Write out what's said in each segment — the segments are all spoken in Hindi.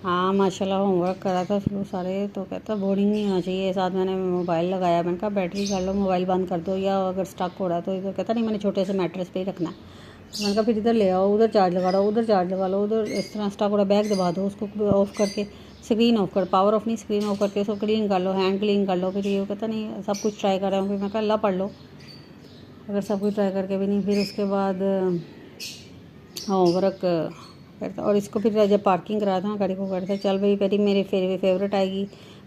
हाँ माशाल्लाह होमवर्क करा था शुरू सारे, तो कहता बोर्डिंग नहीं होना चाहिए। साथ मैंने मोबाइल लगाया, मैंने कहा बैटरी कर लो, मोबाइल बंद कर दो, या अगर स्टक हो रहा है तो इधर कहता नहीं मैंने छोटे से मैट्रेस पे ही रखना है। तो मैंने कहा फिर इधर ले आओ, उधर चार्ज लगा लो, उधर चार्ज लगा लो, उधर इस तरह स्टक हो रहा, बैग दबा दो, उसको ऑफ करके स्क्रीन ऑफ कर, पावर ऑफ नहीं स्क्रीन ऑफ करके उसको क्लीन कर लो, हैंड क्लीन कर लो। फिर ये कहता नहीं सब कुछ ट्राई कर रहा हूँ। फिर मैं कहा अल्लाह पढ़ लो, अगर सब कुछ ट्राई करके भी नहीं। फिर उसके बाद होमवर्क करता, और इसको फिर जब पार्किंग कराया था गाड़ी को, करता चल भाई पहले मेरी फेवरेट आएगी,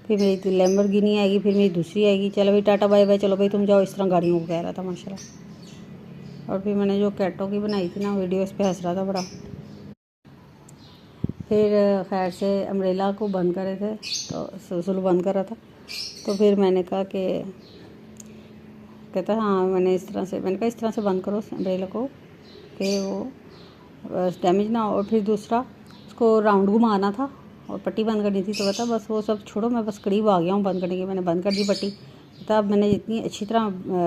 फिर मेरी लैम्बोर्गिनी आएगी, फिर मेरी दूसरी आएगी, चलो भाई टाटा बाय बाय, चलो भाई तुम जाओ। इस तरह गाड़ियों को कह रहा था माशाल्लाह। और फिर मैंने जो कैटो की बनाई थी ना वीडियो, इस पर हंस रहा था बड़ा। फिर खैर से अम्ब्रेला को बंद करे थे, तो सुलू बंद कर रहा था, तो फिर मैंने कहा कि कहता हाँ मैंने कहा इस तरह से बंद करो अम्ब्रेला को कि वो डैमेज ना हो। और फिर दूसरा उसको राउंड घुमाना था और पट्टी बंद करनी थी, तो बता बस वो सब छोड़ो, मैं बस करीब आ गया हूँ बंद करने की। मैंने बंद कर दी पट्टी। बता अब मैंने इतनी अच्छी तरह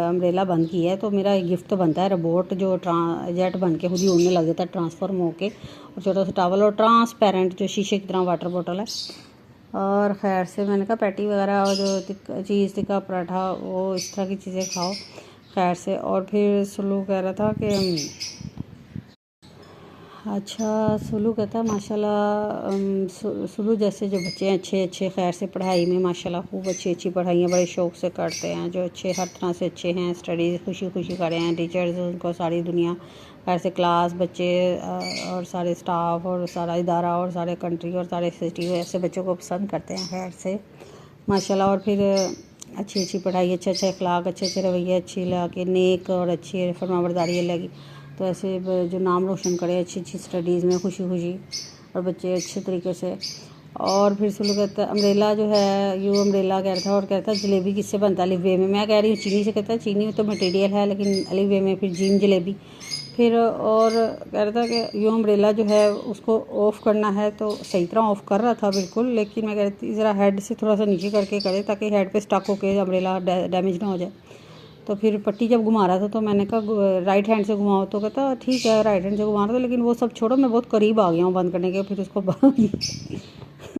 अम्ब्रेला बंद की है, तो मेरा एक गिफ्ट तो बनता है रोबोट जो जेट बन के खुद ही उड़ने लग जाता है ट्रांसफॉर्म होके, और छोटा सा टावल और ट्रांसपेरेंट जो शीशे की तरह वाटर बॉटल है। और खैर से मैंने कहा पैटी वगैरह और जो चीज़ टिक्का पराठा वो इस तरह की चीज़ें खाओ खैर से। और फिर सुलू कह रहा था कि अच्छा सुलू कहता है माशाल्लाह सुलू जैसे जो बच्चे हैं अच्छे अच्छे खैर से पढ़ाई में माशाल्लाह खूब अच्छी अच्छी पढ़ाइयाँ बड़े शौक़ से करते हैं, जो अच्छे हर तरह से अच्छे हैं, स्टडीज़ खुशी खुशी कर रहे हैं, टीचर्स उनको सारी दुनिया खैर से क्लास बच्चे और सारे स्टाफ और सारा इदारा और सारे कंट्री और सारे सिटी ऐसे बच्चों को पसंद करते हैं खैर से माशाल्लाह। और फिर अच्छी अच्छी पढ़ाई, अच्छे अच्छे अखलाक, अच्छे अच्छे रवैये, अच्छी ला के नेक और अच्छी फरमाबरदारी लगी, तो ऐसे जो नाम रोशन करे अच्छी अच्छी स्टडीज़ में खुशी खुशी और बच्चे अच्छे तरीके से। और फिर सुलू कहता है अम्ब्रेला जो है यू अम्ब्रेला कह रहा था, और कहता है जलेबी किससे बनता है अलिफ बे में। मैं कह रही हूँ चीनी से, कहता है चीनी तो मटेरियल है लेकिन अलिफ बे में फिर जीम जलेबी। फिर और कह रहा था कि यू अम्ब्रेला जो है उसको ऑफ़ करना है, तो सही तरह ऑफ़ कर रहा था बिल्कुल, लेकिन मैं कह रही थी ज़रा हेड से थोड़ा सा नीचे करके करे ताकि हेड पे स्टक होके अम्ब्रेला डैमेज ना हो जाए। तो फिर पट्टी जब घुमा रहा था तो मैंने कहा राइट हैंड से घुमाओ, तो कहता ठीक है राइट हैंड से घुमा रहा था, लेकिन वो सब छोड़ो मैं बहुत करीब आ गया हूँ बंद करने के। फिर उसको